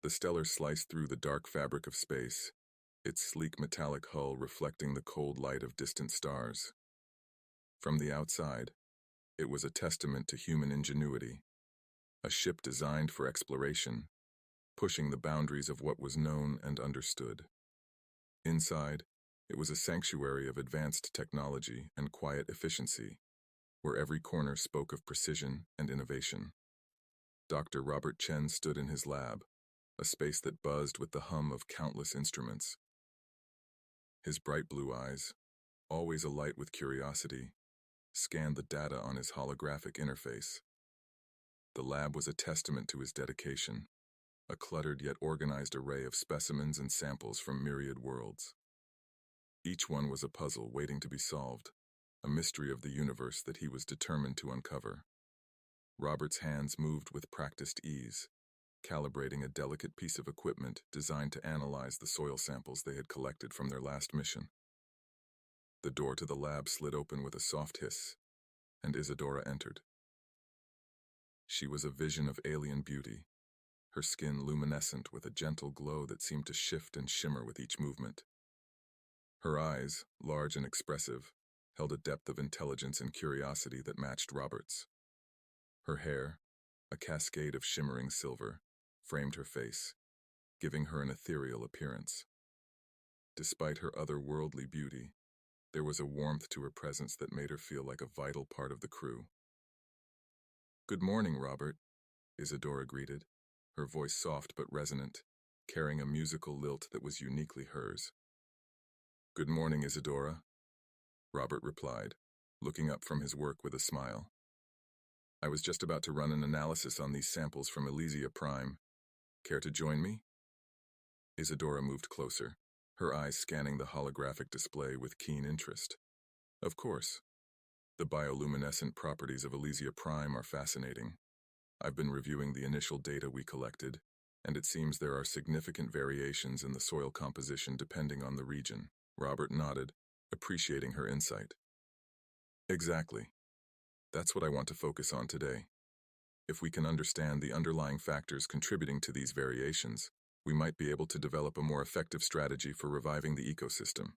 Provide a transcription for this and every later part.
The stellar sliced through the dark fabric of space, its sleek metallic hull reflecting the cold light of distant stars. From the outside, it was a testament to human ingenuity, a ship designed for exploration, pushing the boundaries of what was known and understood. Inside, it was a sanctuary of advanced technology and quiet efficiency, where every corner spoke of precision and innovation. Dr. Robert Chen stood in his lab, a space that buzzed with the hum of countless instruments. His bright blue eyes, always alight with curiosity, scanned the data on his holographic interface. The lab was a testament to his dedication, a cluttered yet organized array of specimens and samples from myriad worlds. Each one was a puzzle waiting to be solved, a mystery of the universe that he was determined to uncover. Robert's hands moved with practiced ease, calibrating a delicate piece of equipment designed to analyze the soil samples they had collected from their last mission. The door to the lab slid open with a soft hiss, and Isidora entered. She was a vision of alien beauty, her skin luminescent with a gentle glow that seemed to shift and shimmer with each movement. Her eyes, large and expressive, held a depth of intelligence and curiosity that matched Robert's. Her hair, a cascade of shimmering silver, framed her face, giving her an ethereal appearance. Despite her otherworldly beauty, there was a warmth to her presence that made her feel like a vital part of the crew. "Good morning, Robert," Isidora greeted, her voice soft but resonant, carrying a musical lilt that was uniquely hers. "Good morning, Isidora," Robert replied, looking up from his work with a smile. "I was just about to run an analysis on these samples from Elysia Prime. Care to join me?" Isidora moved closer, her eyes scanning the holographic display with keen interest. "Of course. The bioluminescent properties of Elysia Prime are fascinating. I've been reviewing the initial data we collected, and it seems there are significant variations in the soil composition depending on the region." Robert nodded, appreciating her insight. "Exactly. That's what I want to focus on today. If we can understand the underlying factors contributing to these variations, we might be able to develop a more effective strategy for reviving the ecosystem."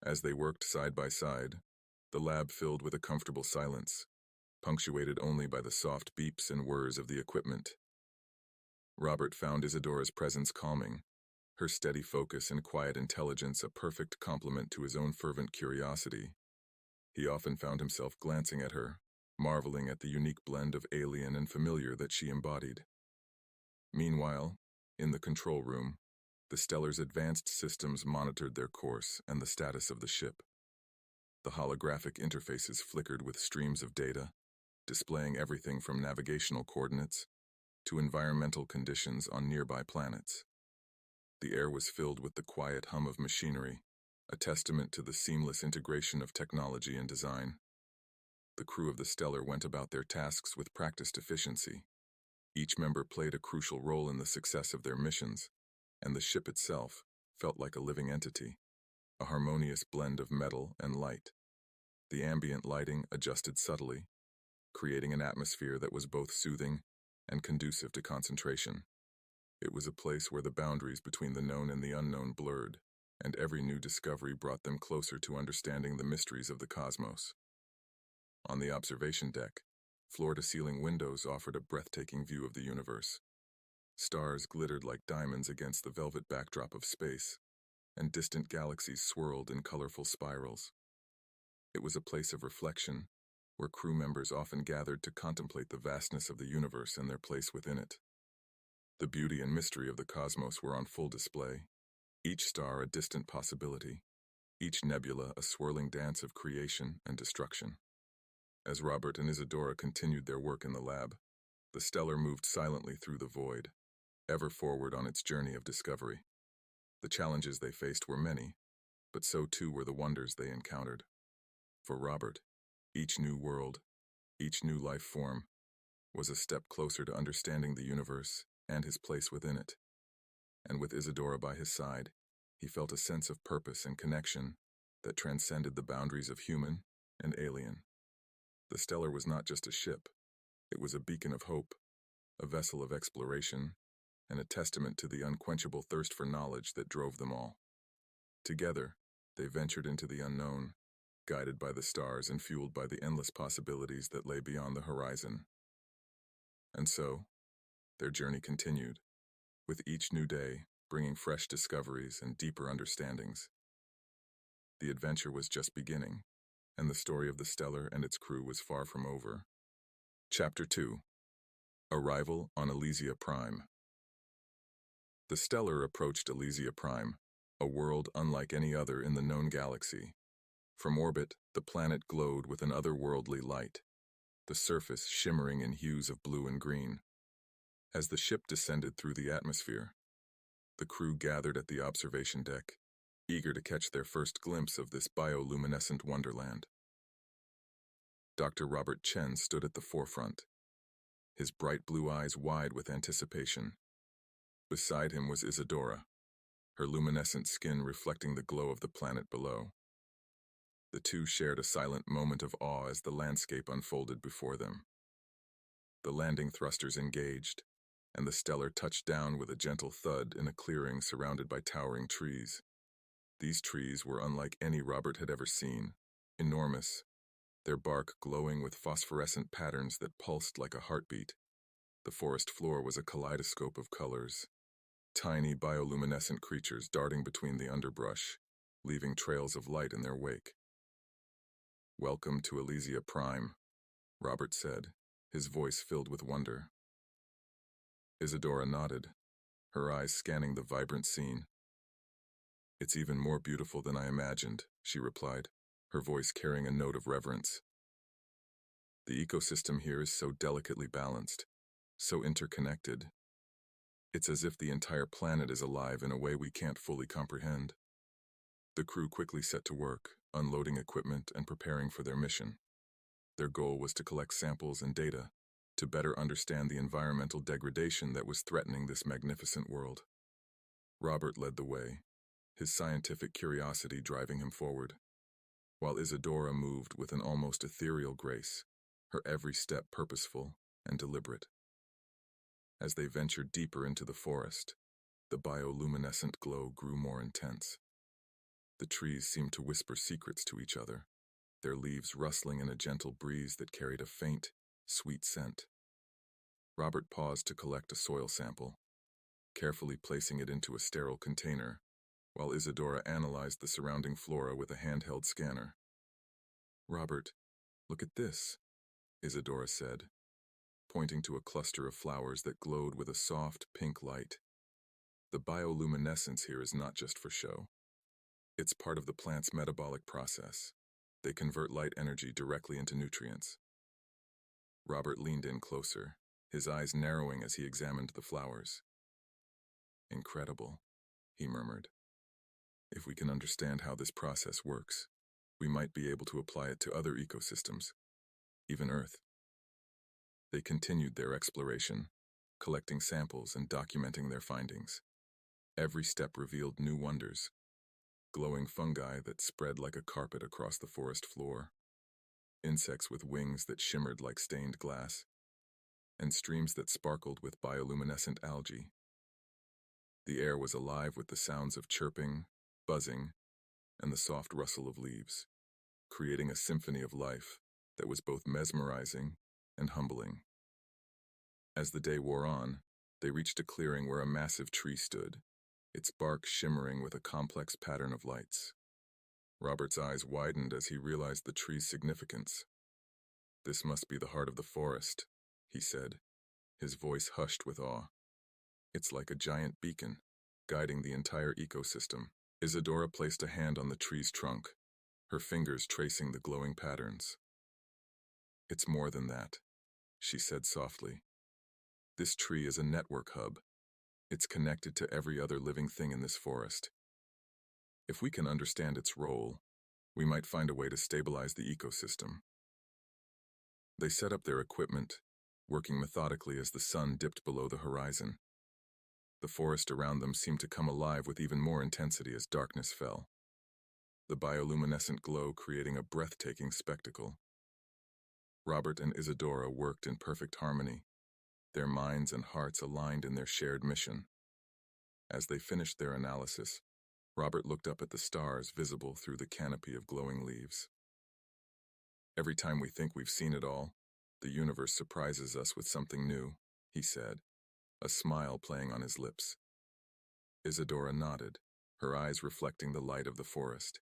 As they worked side by side, the lab filled with a comfortable silence, punctuated only by the soft beeps and whirs of the equipment. Robert found Isidora's presence calming, her steady focus and quiet intelligence a perfect complement to his own fervent curiosity. He often found himself glancing at her, marveling at the unique blend of alien and familiar that she embodied. Meanwhile, in the control room, the Stellar's advanced systems monitored their course and the status of the ship. The holographic interfaces flickered with streams of data, displaying everything from navigational coordinates to environmental conditions on nearby planets. The air was filled with the quiet hum of machinery, a testament to the seamless integration of technology and design. The crew of the Stellar went about their tasks with practiced efficiency. Each member played a crucial role in the success of their missions, and the ship itself felt like a living entity, a harmonious blend of metal and light. The ambient lighting adjusted subtly, creating an atmosphere that was both soothing and conducive to concentration. It was a place where the boundaries between the known and the unknown blurred, and every new discovery brought them closer to understanding the mysteries of the cosmos. On the observation deck, floor-to-ceiling windows offered a breathtaking view of the universe. Stars glittered like diamonds against the velvet backdrop of space, and distant galaxies swirled in colorful spirals. It was a place of reflection, where crew members often gathered to contemplate the vastness of the universe and their place within it. The beauty and mystery of the cosmos were on full display, each star a distant possibility, each nebula a swirling dance of creation and destruction. As Robert and Isidora continued their work in the lab, the Stellar moved silently through the void, ever forward on its journey of discovery. The challenges they faced were many, but so too were the wonders they encountered. For Robert, each new world, each new life form, was a step closer to understanding the universe and his place within it. And with Isidora by his side, he felt a sense of purpose and connection that transcended the boundaries of human and alien. The Stellar was not just a ship, it was a beacon of hope, a vessel of exploration, and a testament to the unquenchable thirst for knowledge that drove them all. Together, they ventured into the unknown, guided by the stars and fueled by the endless possibilities that lay beyond the horizon. And so, their journey continued, with each new day bringing fresh discoveries and deeper understandings. The adventure was just beginning, and the story of the Stellar and its crew was far from over. Chapter 2: Arrival on Elysia Prime. The Stellar approached Elysia Prime, a world unlike any other in the known galaxy. From orbit, the planet glowed with an otherworldly light, the surface shimmering in hues of blue and green. As the ship descended through the atmosphere, the crew gathered at the observation deck, eager to catch their first glimpse of this bioluminescent wonderland. Dr. Robert Chen stood at the forefront, his bright blue eyes wide with anticipation. Beside him was Isidora, her luminescent skin reflecting the glow of the planet below. The two shared a silent moment of awe as the landscape unfolded before them. The landing thrusters engaged, and the Stellar touched down with a gentle thud in a clearing surrounded by towering trees. These trees were unlike any Robert had ever seen, enormous, their bark glowing with phosphorescent patterns that pulsed like a heartbeat. The forest floor was a kaleidoscope of colors, tiny bioluminescent creatures darting between the underbrush, leaving trails of light in their wake. "Welcome to Elysia Prime," Robert said, his voice filled with wonder. Isidora nodded, her eyes scanning the vibrant scene. "It's even more beautiful than I imagined," she replied, her voice carrying a note of reverence. "The ecosystem here is so delicately balanced, so interconnected. It's as if the entire planet is alive in a way we can't fully comprehend." The crew quickly set to work, unloading equipment and preparing for their mission. Their goal was to collect samples and data, to better understand the environmental degradation that was threatening this magnificent world. Robert led the way, his scientific curiosity driving him forward, while Isidora moved with an almost ethereal grace, her every step purposeful and deliberate. As they ventured deeper into the forest, the bioluminescent glow grew more intense. The trees seemed to whisper secrets to each other, their leaves rustling in a gentle breeze that carried a faint, sweet scent. Robert paused to collect a soil sample, carefully placing it into a sterile container, while Isidora analyzed the surrounding flora with a handheld scanner. "Robert, look at this," Isidora said, pointing to a cluster of flowers that glowed with a soft, pink light. "The bioluminescence here is not just for show. It's part of the plant's metabolic process. They convert light energy directly into nutrients." Robert leaned in closer, his eyes narrowing as he examined the flowers. "Incredible," he murmured. "If we can understand how this process works, we might be able to apply it to other ecosystems, even Earth." They continued their exploration, collecting samples and documenting their findings. Every step revealed new wonders: glowing fungi that spread like a carpet across the forest floor, insects with wings that shimmered like stained glass, and streams that sparkled with bioluminescent algae. The air was alive with the sounds of chirping, buzzing, and the soft rustle of leaves, creating a symphony of life that was both mesmerizing and humbling. As the day wore on, they reached a clearing where a massive tree stood, its bark shimmering with a complex pattern of lights. Robert's eyes widened as he realized the tree's significance. "This must be the heart of the forest," he said, his voice hushed with awe. "It's like a giant beacon, guiding the entire ecosystem." Isidora placed a hand on the tree's trunk, her fingers tracing the glowing patterns. "It's more than that," she said softly. "This tree is a network hub. It's connected to every other living thing in this forest. If we can understand its role, we might find a way to stabilize the ecosystem." They set up their equipment, working methodically as the sun dipped below the horizon. The forest around them seemed to come alive with even more intensity as darkness fell, the bioluminescent glow creating a breathtaking spectacle. Robert and Isidora worked in perfect harmony, their minds and hearts aligned in their shared mission. As they finished their analysis, Robert looked up at the stars visible through the canopy of glowing leaves. "Every time we think we've seen it all, the universe surprises us with something new," he said, a smile playing on his lips. Isidora nodded, her eyes reflecting the light of the forest.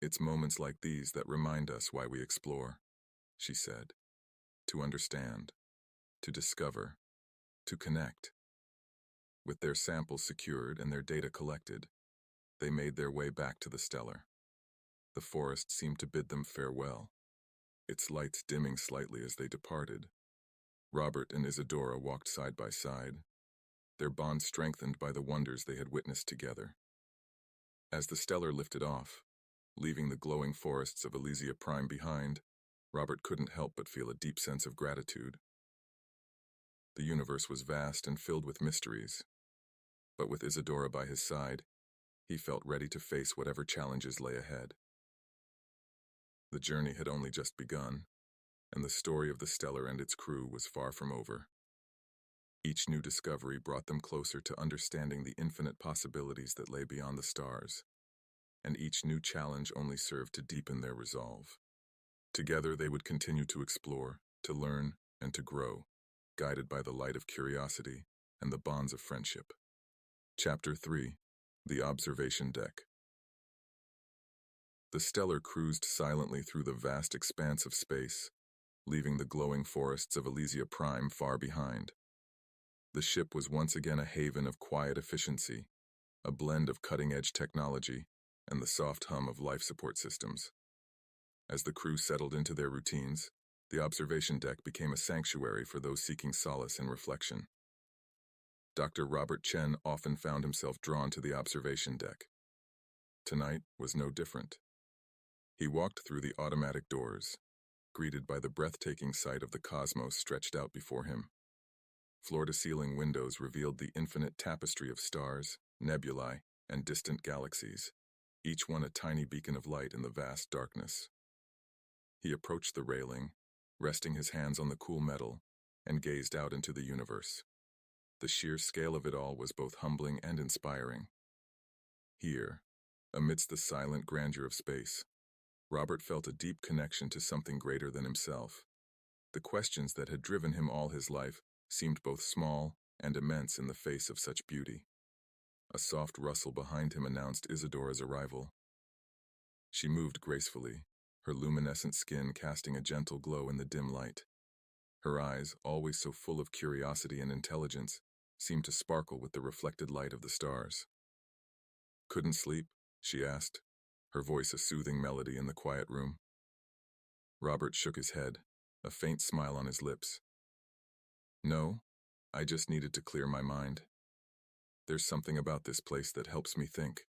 "It's moments like these that remind us why we explore," she said. "To understand, to discover, to connect." With their samples secured and their data collected, they made their way back to the stellar. The forest seemed to bid them farewell, its lights dimming slightly as they departed. Robert and Isidora walked side by side, their bond strengthened by the wonders they had witnessed together. As the stellar lifted off, leaving the glowing forests of Elysia Prime behind, Robert couldn't help but feel a deep sense of gratitude. The universe was vast and filled with mysteries, but with Isidora by his side, he felt ready to face whatever challenges lay ahead. The journey had only just begun, and the story of the stellar and its crew was far from over. Each new discovery brought them closer to understanding the infinite possibilities that lay beyond the stars, and each new challenge only served to deepen their resolve. Together they would continue to explore, to learn, and to grow, guided by the light of curiosity and the bonds of friendship. Chapter 3: The Observation Deck. The stellar cruised silently through the vast expanse of space, leaving the glowing forests of Elysia Prime far behind. The ship was once again a haven of quiet efficiency, a blend of cutting-edge technology and the soft hum of life support systems. As the crew settled into their routines, the observation deck became a sanctuary for those seeking solace and reflection. Dr. Robert Chen often found himself drawn to the observation deck. Tonight was no different. He walked through the automatic doors, greeted by the breathtaking sight of the cosmos stretched out before him. Floor-to-ceiling windows revealed the infinite tapestry of stars, nebulae, and distant galaxies, each one a tiny beacon of light in the vast darkness. He approached the railing, resting his hands on the cool metal, and gazed out into the universe. The sheer scale of it all was both humbling and inspiring. Here, amidst the silent grandeur of space, Robert felt a deep connection to something greater than himself. The questions that had driven him all his life seemed both small and immense in the face of such beauty. A soft rustle behind him announced Isidora's arrival. She moved gracefully, her luminescent skin casting a gentle glow in the dim light. Her eyes, always so full of curiosity and intelligence, seemed to sparkle with the reflected light of the stars. "Couldn't sleep?" she asked, her voice a soothing melody in the quiet room. Robert shook his head, a faint smile on his lips. "No, I just needed to clear my mind. There's something about this place that helps me think."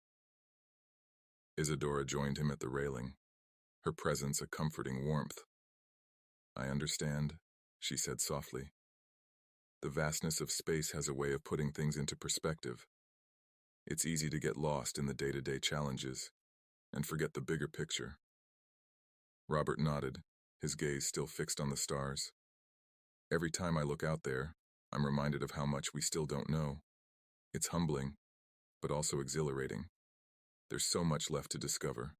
Isidora joined him at the railing, her presence a comforting warmth. "I understand," she said softly. "The vastness of space has a way of putting things into perspective. It's easy to get lost in the day-to-day challenges and forget the bigger picture." Robert nodded, his gaze still fixed on the stars. "Every time I look out there, I'm reminded of how much we still don't know. It's humbling, but also exhilarating. There's so much left to discover."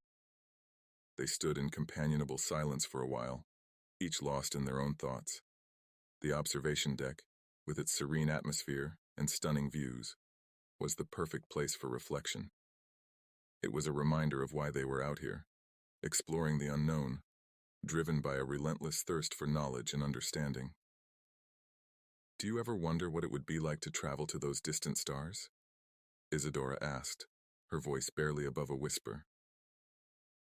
They stood in companionable silence for a while, each lost in their own thoughts. The observation deck, with its serene atmosphere and stunning views, was the perfect place for reflection. It was a reminder of why they were out here, exploring the unknown, driven by a relentless thirst for knowledge and understanding. "Do you ever wonder what it would be like to travel to those distant stars?" Isidora asked, her voice barely above a whisper.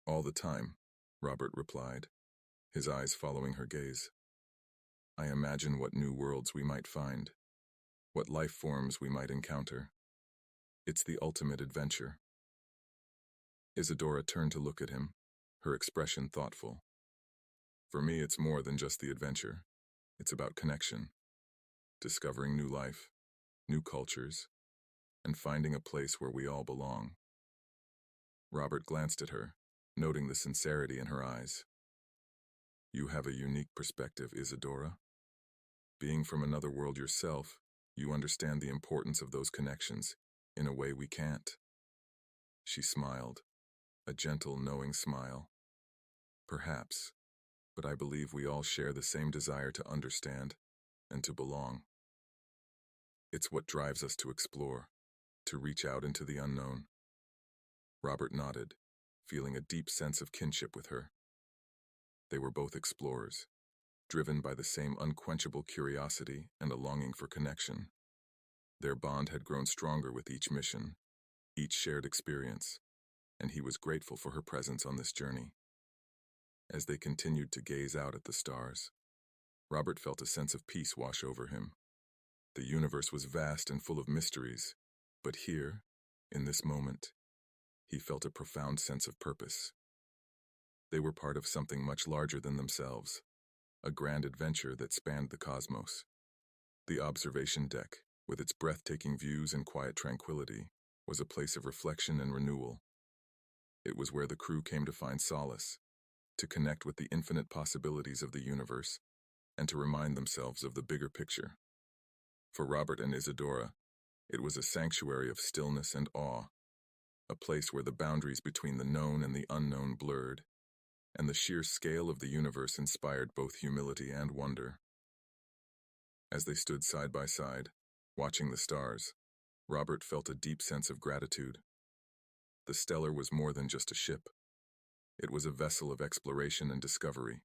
"All the time," Robert replied, his eyes following her gaze. "I imagine what new worlds we might find, what life forms we might encounter. It's the ultimate adventure." Isidora turned to look at him, her expression thoughtful. "For me, it's more than just the adventure. It's about connection, discovering new life, new cultures, and finding a place where we all belong." Robert glanced at her, noting the sincerity in her eyes. "You have a unique perspective, Isidora." Being from another world yourself, you understand the importance of those connections in a way we can't. She smiled, a gentle, knowing smile. Perhaps, but I believe we all share the same desire to understand and to belong. It's what drives us to explore, to reach out into the unknown. Robert nodded, feeling a deep sense of kinship with her. They were both explorers, driven by the same unquenchable curiosity and a longing for connection. Their bond had grown stronger with each mission, each shared experience, and he was grateful for her presence on this journey. As they continued to gaze out at the stars, Robert felt a sense of peace wash over him. The universe was vast and full of mysteries, but here, in this moment, he felt a profound sense of purpose. They were part of something much larger than themselves, a grand adventure that spanned the cosmos. The observation deck, with its breathtaking views and quiet tranquility, was a place of reflection and renewal. It was where the crew came to find solace, to connect with the infinite possibilities of the universe, and to remind themselves of the bigger picture. For Robert and Isidora, it was a sanctuary of stillness and awe, a place where the boundaries between the known and the unknown blurred, and the sheer scale of the universe inspired both humility and wonder. As they stood side by side, watching the stars, Robert felt a deep sense of gratitude. The Stellar was more than just a ship. It was a vessel of exploration and discovery,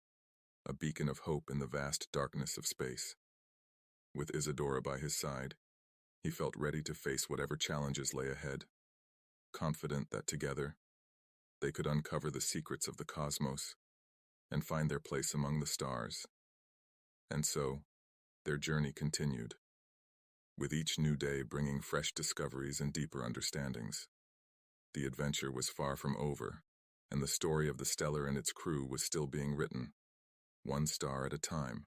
a beacon of hope in the vast darkness of space. With Isidora by his side, he felt ready to face whatever challenges lay ahead, confident that together, they could uncover the secrets of the cosmos and find their place among the stars. And so, their journey continued, with each new day bringing fresh discoveries and deeper understandings. The adventure was far from over, and the story of the Stellar and its crew was still being written, one star at a time.